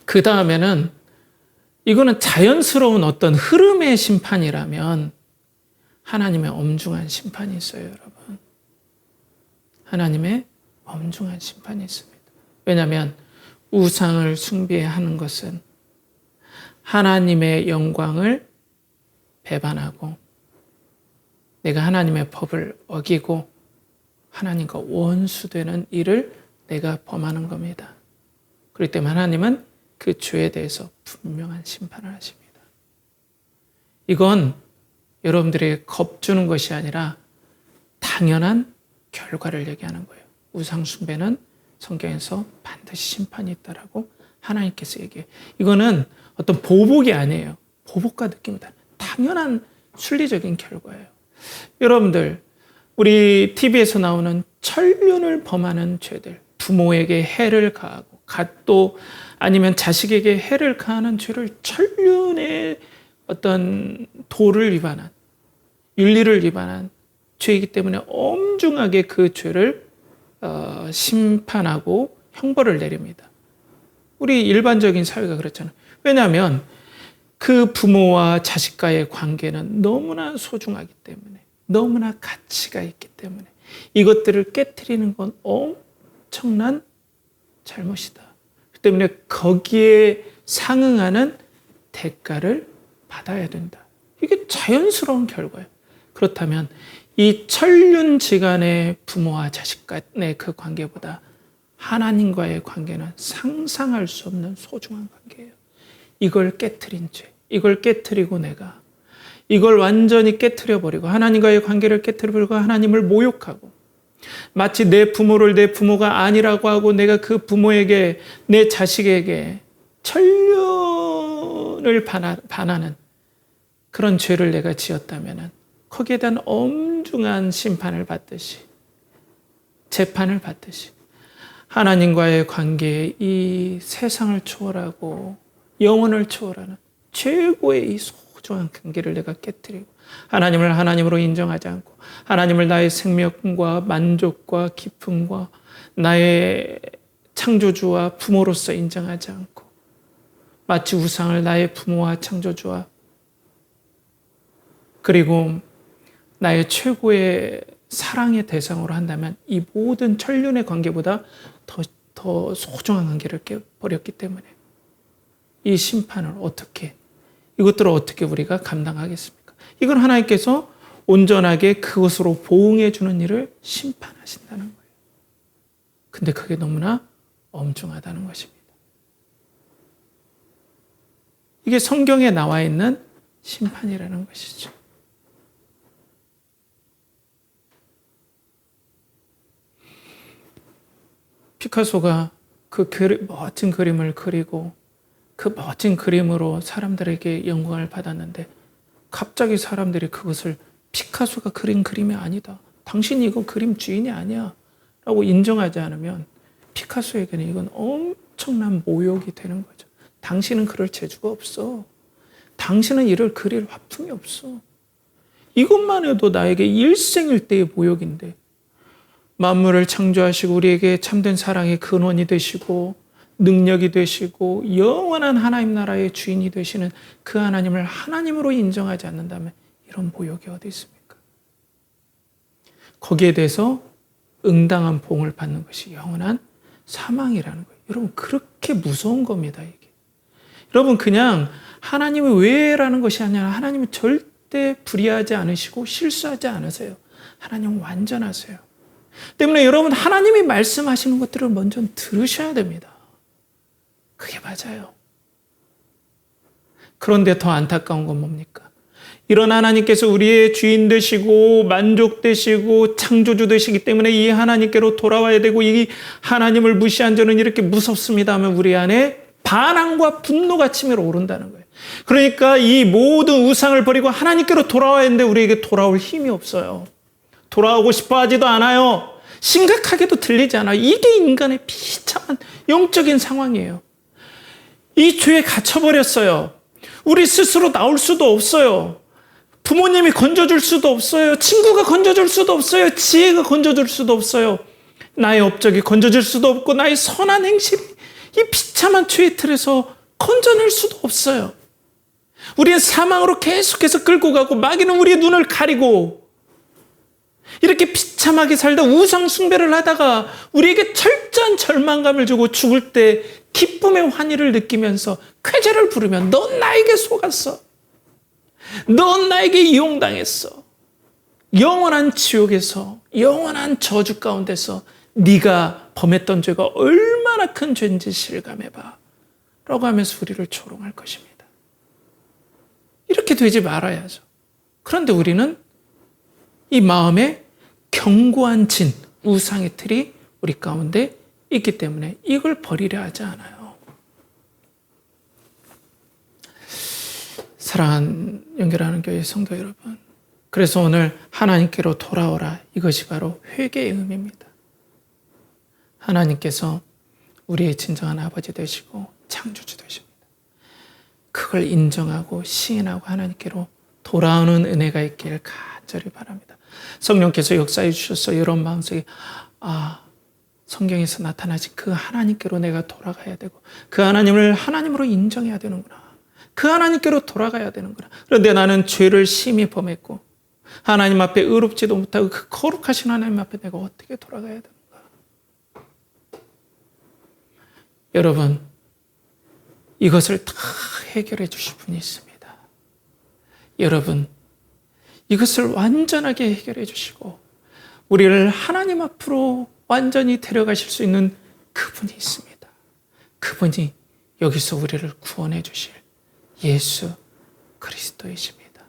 그 다음에는 이거는 자연스러운 어떤 흐름의 심판이라면 하나님의 엄중한 심판이 있어요, 여러분. 하나님의 엄중한 심판이 있습니다. 왜냐하면 우상을 숭배하는 것은 하나님의 영광을 배반하고 내가 하나님의 법을 어기고 하나님과 원수되는 일을 내가 범하는 겁니다. 그렇기 때문에 하나님은 그 죄에 대해서 분명한 심판을 하십니다. 이건 여러분들에게 겁주는 것이 아니라 당연한 결과를 얘기하는 거예요. 우상 숭배는 성경에서 반드시 심판이 있다라고 하나님께서 얘기해요. 이거는 어떤 보복이 아니에요. 보복과 느낌이다. 당연한 순리적인 결과예요. 여러분들, 우리 TV에서 나오는 천륜을 범하는 죄들, 부모에게 해를 가하고 또 아니면 자식에게 해를 가하는 죄를 천륜의 어떤 도를 위반한, 윤리를 위반한 죄이기 때문에 엄중하게 그 죄를 심판하고 형벌을 내립니다. 우리 일반적인 사회가 그렇잖아요. 왜냐하면 그 부모와 자식과의 관계는 너무나 소중하기 때문에, 너무나 가치가 있기 때문에 이것들을 깨트리는 건 엄청난 잘못이다. 그 때문에 거기에 상응하는 대가를 받아야 된다. 이게 자연스러운 결과예요. 그렇다면 이 천륜지간의 부모와 자식 간의 그 관계보다 하나님과의 관계는 상상할 수 없는 소중한 관계예요. 이걸 깨트린 죄, 이걸 깨트리고 내가 이걸 완전히 깨트려버리고 하나님과의 관계를 깨트려버리고 하나님을 모욕하고 마치 내 부모를 내 부모가 아니라고 하고 내가 그 부모에게 내 자식에게 천륜을 반하는 그런 죄를 내가 지었다면 거기에 대한 엄중한 심판을 받듯이 재판을 받듯이 하나님과의 관계에 이 세상을 초월하고 영혼을 초월하는 최고의 이 소중한 관계를 내가 깨뜨리고 하나님을 하나님으로 인정하지 않고 하나님을 나의 생명과 만족과 기쁨과 나의 창조주와 부모로서 인정하지 않고 마치 우상을 나의 부모와 창조주와 그리고 나의 최고의 사랑의 대상으로 한다면 이 모든 천륜의 관계보다 더 소중한 관계를 깨버렸기 때문에 이 심판을 이것들을 어떻게 우리가 감당하겠습니까? 이건 하나님께서 온전하게 그것으로 보응해 주는 일을 심판하신다는 거예요. 근데 그게 너무나 엄중하다는 것입니다. 이게 성경에 나와 있는 심판이라는 것이죠. 피카소가 멋진 그림을 그리고 그 멋진 그림으로 사람들에게 영광을 받았는데 갑자기 사람들이 그것을 피카소가 그린 그림이 아니다. 당신이 이거 그림 주인이 아니야. 라고 인정하지 않으면 피카소에게는 이건 엄청난 모욕이 되는 거죠. 당신은 그럴 재주가 없어. 당신은 이를 그릴 화풍이 없어. 이것만 해도 나에게 일생일대의 모욕인데 만물을 창조하시고 우리에게 참된 사랑의 근원이 되시고 능력이 되시고 영원한 하나님 나라의 주인이 되시는 그 하나님을 하나님으로 인정하지 않는다면 이런 모욕이 어디 있습니까? 거기에 대해서 응당한 보응을 받는 것이 영원한 사망이라는 거예요. 여러분 그렇게 무서운 겁니다. 이게. 여러분 그냥 하나님이 왜라는 것이 아니라 하나님은 절대 불의하지 않으시고 실수하지 않으세요. 하나님은 완전하세요. 때문에 여러분 하나님이 말씀하시는 것들을 먼저 들으셔야 됩니다. 그게 맞아요. 그런데 더 안타까운 건 뭡니까? 이런 하나님께서 우리의 주인 되시고 만족되시고 창조주 되시기 때문에 이 하나님께로 돌아와야 되고 이 하나님을 무시한 저는 이렇게 무섭습니다 하면 우리 안에 반항과 분노가 치밀어 오른다는 거예요. 그러니까 이 모든 우상을 버리고 하나님께로 돌아와야 하는데 우리에게 돌아올 힘이 없어요. 돌아오고 싶어 하지도 않아요. 심각하게도 들리지 않아요. 이게 인간의 비참한 영적인 상황이에요. 이 죄에 갇혀버렸어요. 우리 스스로 나올 수도 없어요. 부모님이 건져줄 수도 없어요. 친구가 건져줄 수도 없어요. 지혜가 건져줄 수도 없어요. 나의 업적이 건져줄 수도 없고 나의 선한 행실이 이 비참한 죄의 틀에서 건져낼 수도 없어요. 우리는 사망으로 계속해서 끌고 가고 마귀는 우리의 눈을 가리고 이렇게 비참하게 살다 우상 숭배를 하다가 우리에게 철저한 절망감을 주고 죽을 때 기쁨의 환희를 느끼면서 쾌재를 부르면 넌 나에게 속았어. 넌 나에게 이용당했어. 영원한 지옥에서 영원한 저주 가운데서 네가 범했던 죄가 얼마나 큰 죄인지 실감해봐. 라고 하면서 우리를 조롱할 것입니다. 이렇게 되지 말아야죠. 그런데 우리는 이 마음에 견고한 진, 우상의 틀이 우리 가운데 있기 때문에 이걸 버리려 하지 않아요. 사랑하는 연결하는 교회 성도 여러분, 그래서 오늘 하나님께로 돌아오라. 이것이 바로 회개의 의미입니다. 하나님께서 우리의 진정한 아버지 되시고 창조주 되십니다. 그걸 인정하고 시인하고 하나님께로 돌아오는 은혜가 있기를 간절히 바랍니다. 성령께서 역사해 주셔서 이런 마음속에 성경에서 나타나신 그 하나님께로 내가 돌아가야 되고 그 하나님을 하나님으로 인정해야 되는구나. 그 하나님께로 돌아가야 되는구나. 그런데 나는 죄를 심히 범했고 하나님 앞에 의롭지도 못하고 그 거룩하신 하나님 앞에 내가 어떻게 돌아가야 되는가. 여러분 이것을 다 해결해 주실 분이 있습니다. 여러분 이것을 완전하게 해결해 주시고 우리를 하나님 앞으로 완전히 데려가실 수 있는 그분이 있습니다. 그분이 여기서 우리를 구원해 주실 예수 그리스도이십니다.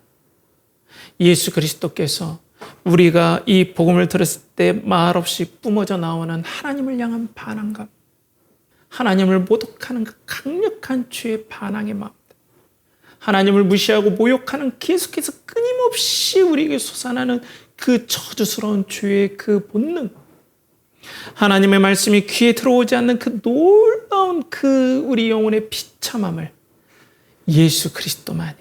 예수 그리스도께서 우리가 이 복음을 들었을 때 말없이 뿜어져 나오는 하나님을 향한 반항감, 하나님을 모독하는 그 강력한 죄의 반항의 마음, 하나님을 무시하고 모욕하는 계속해서 끊임없이 우리에게 솟아나는 그 저주스러운 죄의 그 본능, 하나님의 말씀이 귀에 들어오지 않는 그 놀라운 그 우리 영혼의 비참함을 예수 그리스도만이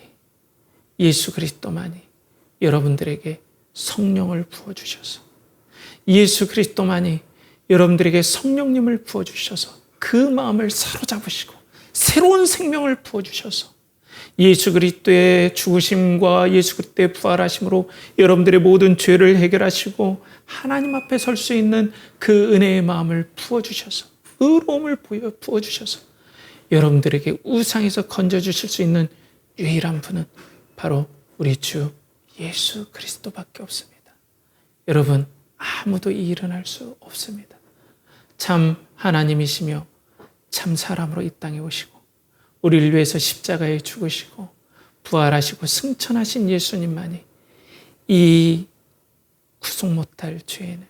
여러분들에게 성령을 부어주셔서 예수 그리스도만이 여러분들에게 성령님을 부어주셔서 그 마음을 사로잡으시고 새로운 생명을 부어주셔서 예수 그리스도의 죽으심과 예수 그리스도의 부활하심으로 여러분들의 모든 죄를 해결하시고 하나님 앞에 설 수 있는 그 은혜의 마음을 부어주셔서 의로움을 부어주셔서 여러분들에게 우상에서 건져주실 수 있는 유일한 분은 바로 우리 주 예수 그리스도밖에 없습니다. 여러분 아무도 이 일은 할 수 없습니다. 참 하나님이시며 참 사람으로 이 땅에 오시고 우리를 위해서 십자가에 죽으시고 부활하시고 승천하신 예수님만이 이 구속 못할 죄인을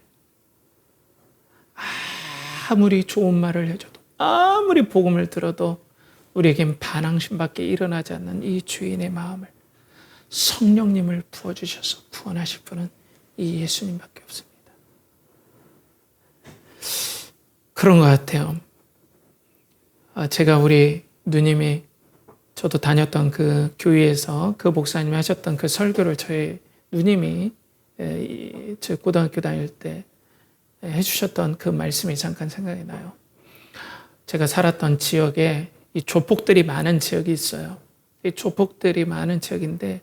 아무리 좋은 말을 해줘도 아무리 복음을 들어도 우리에겐 반항심밖에 일어나지 않는 이 주인의 마음을 성령님을 부어주셔서 구원하실 분은 이 예수님밖에 없습니다. 그런 것 같아요. 제가 우리 누님이 저도 다녔던 그 교회에서 그 목사님이 하셨던 그 설교를 저희 누님이 저 고등학교 다닐 때 해주셨던 그 말씀이 잠깐 생각이 나요. 제가 살았던 지역에 이 조폭들이 많은 지역이 있어요. 이 조폭들이 많은 지역인데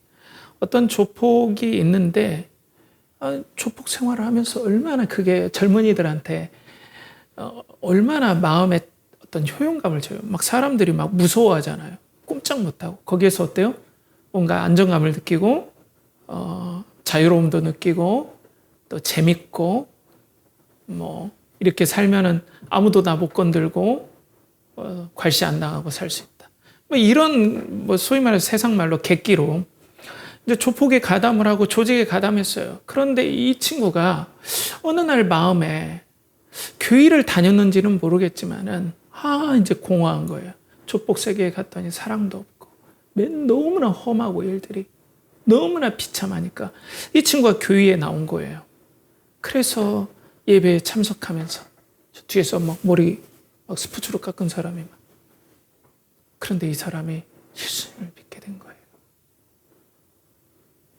어떤 조폭이 있는데 조폭 생활을 하면서 얼마나 그게 젊은이들한테 얼마나 마음에 어떤 효용감을 줘요. 막 사람들이 막 무서워하잖아요. 꼼짝 못하고. 거기에서 어때요? 뭔가 안정감을 느끼고 자유로움도 느끼고 또 재밌고 뭐 이렇게 살면은 아무도 나 못 건들고 괄시 안 당하고 살 수 있다. 뭐 이런 뭐 소위 말해서 세상 말로 객기로 이제 조폭에 가담을 하고 조직에 가담했어요. 그런데 이 친구가 어느 날 마음에 교회를 다녔는지는 모르겠지만은 이제 공허한 거예요. 조폭 세계에 갔더니 사랑도 없고 너무나 험하고 일들이 너무나 비참하니까 이 친구가 교회에 나온 거예요. 그래서 예배에 참석하면서 뒤에서 막 머리 막 스포츠로 깎은 사람이 막 그런데 이 사람이 예수님을 믿게 된 거예요.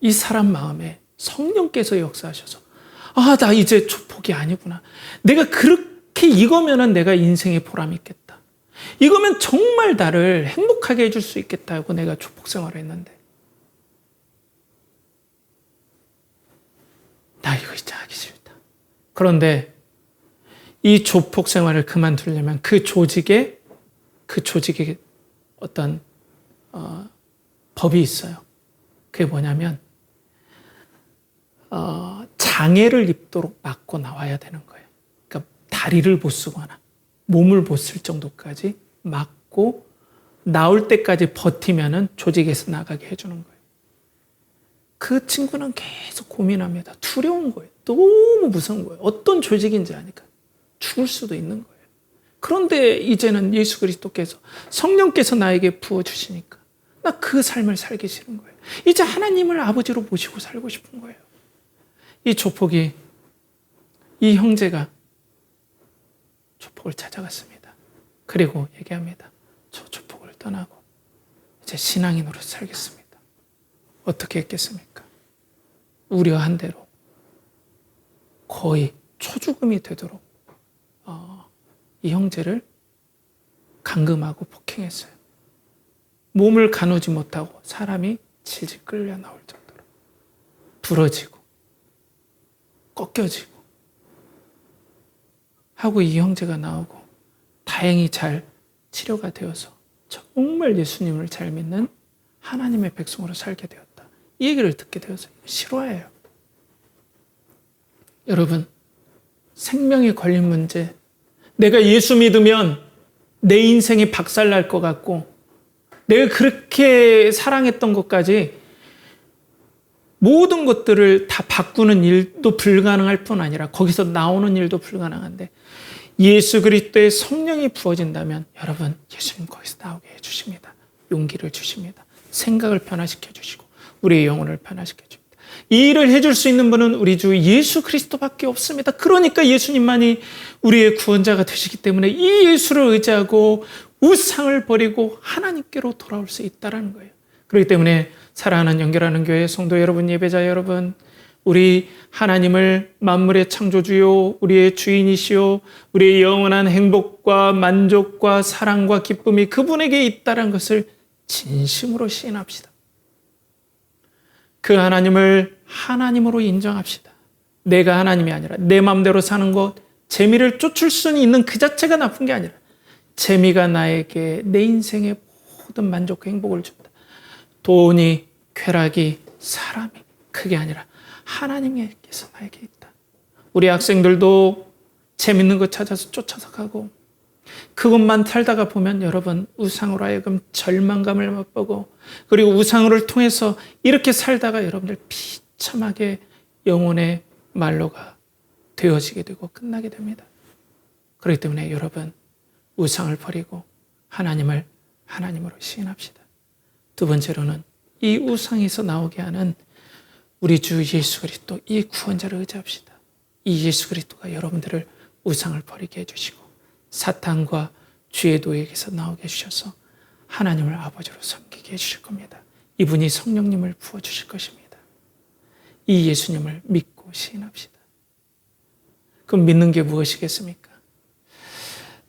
이 사람 마음에 성령께서 역사하셔서 나 이제 조폭이 아니구나. 내가 그렇게 이거면은 내가 인생에 보람이 있겠다. 이거면 정말 나를 행복하게 해줄 수 있겠다 하고 내가 조폭 생활을 했는데 나 이거 이제 하기 싫다. 그런데 이 조폭 생활을 그만두려면 그 조직에 어떤 법이 있어요. 그게 뭐냐면 장애를 입도록 막고 나와야 되는 거예요. 그러니까 다리를 못 쓰거나 몸을 못 쓸 정도까지 막고 나올 때까지 버티면은 조직에서 나가게 해주는 거예요. 그 친구는 계속 고민합니다. 두려운 거예요. 너무 무서운 거예요. 어떤 조직인지 아니까 죽을 수도 있는 거예요. 그런데 이제는 예수 그리스도께서 성령께서 나에게 부어주시니까 나 그 삶을 살기 싫은 거예요. 이제 하나님을 아버지로 모시고 살고 싶은 거예요. 이 형제가 조폭을 찾아갔습니다. 그리고 얘기합니다. 저 조폭을 떠나고 이제 신앙인으로 살겠습니다. 어떻게 했겠습니까? 우려한 대로 거의 초죽음이 되도록 이 형제를 감금하고 폭행했어요. 몸을 가누지 못하고 사람이 질질 끌려 나올 정도로 부러지고 꺾여지고 하고 이 형제가 나오고 다행히 잘 치료가 되어서 정말 예수님을 잘 믿는 하나님의 백성으로 살게 되었다. 이 얘기를 듣게 되어서 실화예요. 여러분, 생명이 걸린 문제, 내가 예수 믿으면 내 인생이 박살날 것 같고 내가 그렇게 사랑했던 것까지 모든 것들을 다 바꾸는 일도 불가능할 뿐 아니라 거기서 나오는 일도 불가능한데 예수 그리스도의 성령이 부어진다면 여러분 예수님 거기서 나오게 해주십니다. 용기를 주십니다. 생각을 변화시켜 주시고 우리의 영혼을 변화시켜 줍니다. 이 일을 해줄 수 있는 분은 우리 주 예수 그리스도밖에 없습니다. 그러니까 예수님만이 우리의 구원자가 되시기 때문에 이 예수를 의지하고 우상을 버리고 하나님께로 돌아올 수 있다는 거예요. 그렇기 때문에 사랑하는 연결하는 교회 성도 여러분, 예배자 여러분, 우리 하나님을 만물의 창조주요, 우리의 주인이시요, 우리의 영원한 행복과 만족과 사랑과 기쁨이 그분에게 있다는 것을 진심으로 시인합시다. 그 하나님을 하나님으로 인정합시다. 내가 하나님이 아니라 내 마음대로 사는 것, 재미를 쫓을 수 있는 그 자체가 나쁜 게 아니라 재미가 나에게 내 인생의 모든 만족과 행복을 준다. 돈이, 쾌락이, 사람이 그게 아니라 하나님께서 나에게 있다. 우리 학생들도 재밌는 것 찾아서 쫓아서 가고 그것만 살다가 보면 여러분 우상으로 하여금 절망감을 맛보고 그리고 우상을 통해서 이렇게 살다가 여러분들 비참하게 영혼의 말로가 되어지게 되고 끝나게 됩니다. 그렇기 때문에 여러분 우상을 버리고 하나님을 하나님으로 시인합시다. 두 번째로는 이 우상에서 나오게 하는 우리 주 예수 그리스도, 이 구원자를 의지합시다. 이 예수 그리스도가 여러분들을 우상을 버리게 해주시고 사탄과 죄의 노예에게서 나오게 해주셔서 하나님을 아버지로 섬기게 해주실 겁니다. 이분이 성령님을 부어주실 것입니다. 이 예수님을 믿고 시인합시다. 그럼 믿는 게 무엇이겠습니까?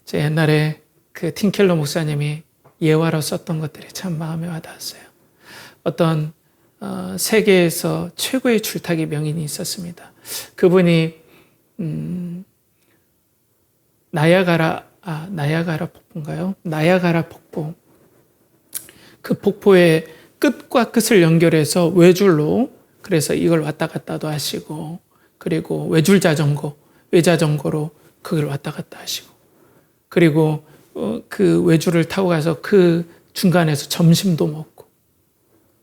제 옛날에 그 팀켈러 목사님이 예화로 썼던 것들이 참 마음에 와닿았어요. 어떤 세계에서 최고의 줄타기 명인이 있었습니다. 그분이 나야가라 폭포인가요? 나야가라 폭포. 그 폭포의 끝과 끝을 연결해서 외줄로, 그래서 이걸 왔다 갔다도 하시고, 그리고 외자전거로 거기를 왔다 갔다 하시고, 그리고 그 외줄을 타고 가서 그 중간에서 점심도 먹고,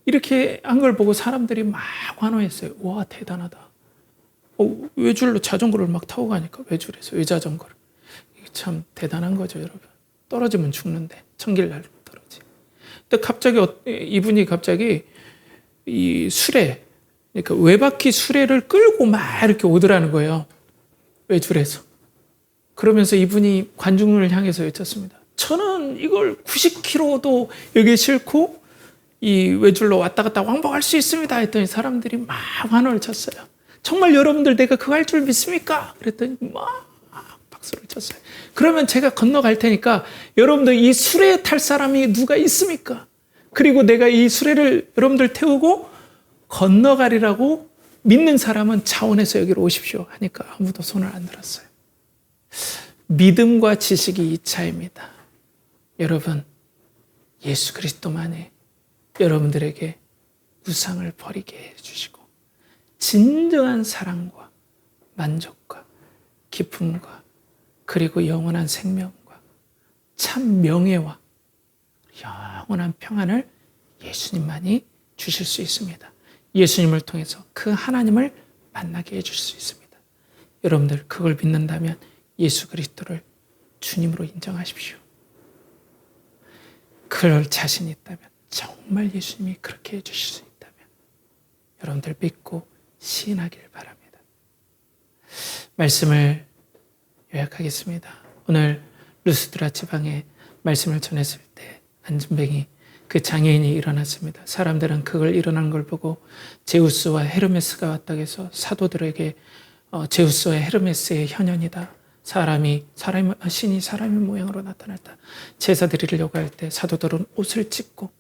이렇게 한 걸 보고 사람들이 막 환호했어요. 와, 대단하다. 외줄로 자전거를 막 타고 가니까, 외자전거를. 이게 참 대단한 거죠, 여러분. 떨어지면 죽는데, 천길날 떨어지. 근데 갑자기 이분이 이 수레, 그러니까 외바퀴 수레를 끌고 막 이렇게 오더라는 거예요. 외줄에서. 그러면서 이분이 관중을 향해서 외쳤습니다. 저는 이걸 90km도 여기에 싣고 이 외줄로 왔다 갔다 왕복할 수 있습니다. 했더니 사람들이 막 환호를 쳤어요. 정말 여러분들 내가 그거 할 줄 믿습니까? 그랬더니 막 박수를 쳤어요. 그러면 제가 건너갈 테니까 여러분들 이 수레에 탈 사람이 누가 있습니까? 그리고 내가 이 수레를 여러분들 태우고 건너가리라고 믿는 사람은 차원에서 여기로 오십시오 하니까 아무도 손을 안 들었어요. 믿음과 지식이 2차입니다. 여러분, 예수 그리스도만이 여러분들에게 우상을 버리게 해주시고 진정한 사랑과 만족과 기쁨과 그리고 영원한 생명과 참 명예와 영원한 평안을 예수님만이 주실 수 있습니다. 예수님을 통해서 그 하나님을 만나게 해줄 수 있습니다. 여러분들 그걸 믿는다면 예수 그리스도를 주님으로 인정하십시오. 그럴 자신이 있다면, 정말 예수님이 그렇게 해주실 수 있다면 여러분들 믿고 시인하길 바랍니다. 말씀을 요약하겠습니다. 오늘 루스드라 지방에 말씀을 전했을 때 안진뱅이 그 장애인이 일어났습니다. 사람들은 그걸 일어난 걸 보고 제우스와 헤르메스가 왔다고 해서 사도들에게 제우스와 헤르메스의 현현이다. 신이 사람의 모양으로 나타났다. 제사 드리려고 할 때 사도들은 옷을 찢고,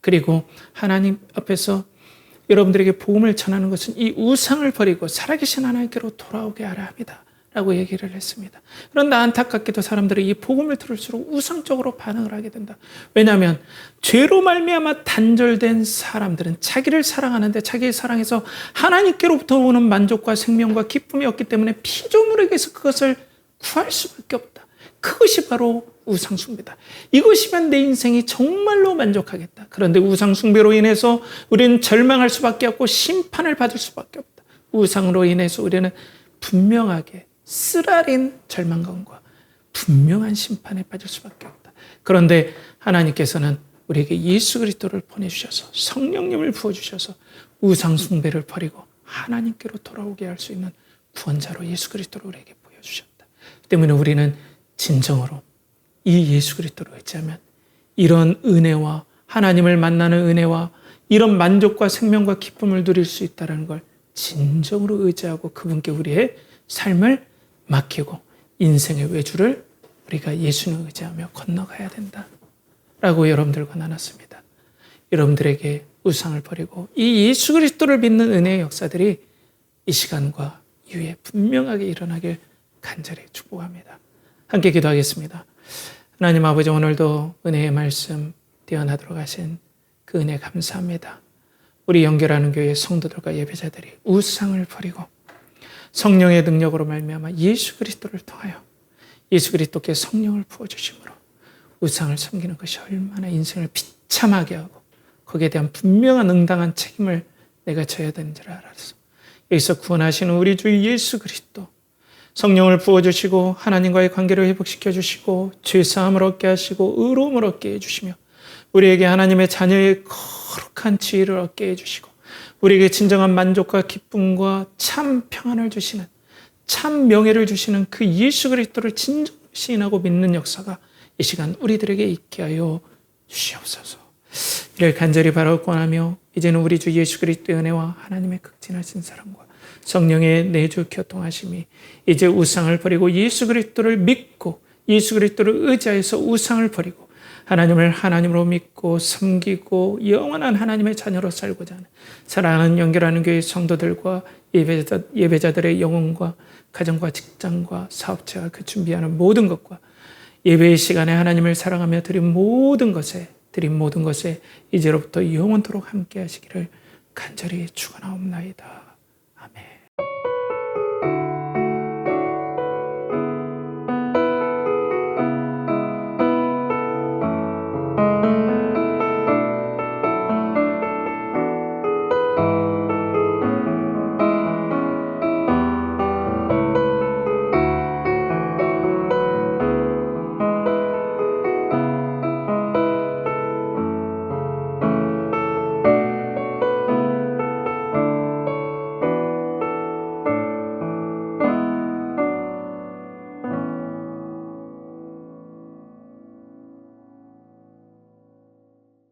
그리고 하나님 앞에서 여러분들에게 복음을 전하는 것은 이 우상을 버리고 살아계신 하나님께로 돌아오게 하라 합니다. 라고 얘기를 했습니다. 그런데 안타깝게도 사람들이 이 복음을 들을수록 우상적으로 반응을 하게 된다. 왜냐하면 죄로 말미암아 단절된 사람들은 자기를 사랑하는데 자기의 사랑에서 하나님께로부터 오는 만족과 생명과 기쁨이 없기 때문에 피조물에게서 그것을 구할 수밖에 없다. 그것이 바로 우상숭배다. 이것이면 내 인생이 정말로 만족하겠다. 그런데 우상숭배로 인해서 우리는 절망할 수밖에 없고 심판을 받을 수밖에 없다. 우상으로 인해서 우리는 분명하게 쓰라린 절망감과 분명한 심판에 빠질 수밖에 없다. 그런데 하나님께서는 우리에게 예수 그리스도를 보내주셔서 성령님을 부어주셔서 우상숭배를 버리고 하나님께로 돌아오게 할 수 있는 구원자로 예수 그리스도를 우리에게 보여주셨다. 때문에 우리는 진정으로 이 예수 그리스도를 의지하면 이런 은혜와 하나님을 만나는 은혜와 이런 만족과 생명과 기쁨을 누릴 수 있다는 걸 진정으로 의지하고 그분께 우리의 삶을 맡기고 인생의 외주를 우리가 예수님을 의지하며 건너가야 된다 라고 여러분들과 나눴습니다. 여러분들에게 우상을 버리고 이 예수 그리스도를 믿는 은혜의 역사들이 이 시간과 이후에 분명하게 일어나길 간절히 축복합니다. 함께 기도하겠습니다. 하나님 아버지, 오늘도 은혜의 말씀 떼어나도록 하신 그 은혜 감사합니다. 우리 연결하는 교회 성도들과 예배자들이 우상을 버리고 성령의 능력으로 말미암아 예수 그리스도를 통하여 예수 그리스도께 성령을 부어주심으로 우상을 섬기는 것이 얼마나 인생을 비참하게 하고 거기에 대한 분명한 응당한 책임을 내가 져야 되는 줄 알아서 여기서 구원하시는 우리 주 예수 그리스도, 성령을 부어주시고 하나님과의 관계를 회복시켜 주시고 죄사함을 얻게 하시고 의로움을 얻게 해주시며 우리에게 하나님의 자녀의 거룩한 지혜를 얻게 해주시고 우리에게 진정한 만족과 기쁨과 참 평안을 주시는 참 명예를 주시는 그 예수 그리스도를 진정 시인하고 믿는 역사가 이 시간 우리들에게 있게 하여 주시옵소서. 이를 간절히 바라고 권하며 이제는 우리 주 예수 그리스도의 은혜와 하나님의 극진하신 사랑과 성령의 내주 교통하심이 이제 우상을 버리고 예수 그리스도를 믿고 예수 그리스도를 의지하여서 우상을 버리고 하나님을 하나님으로 믿고 섬기고 영원한 하나님의 자녀로 살고자 하는 사랑하는 연결하는 교회 성도들과 예배자들의 영혼과 가정과 직장과 사업체와 그 준비하는 모든 것과 예배의 시간에 하나님을 사랑하며 드린 모든 것에 이제로부터 영원토록 함께 하시기를 간절히 축원하옵나이다. 아멘.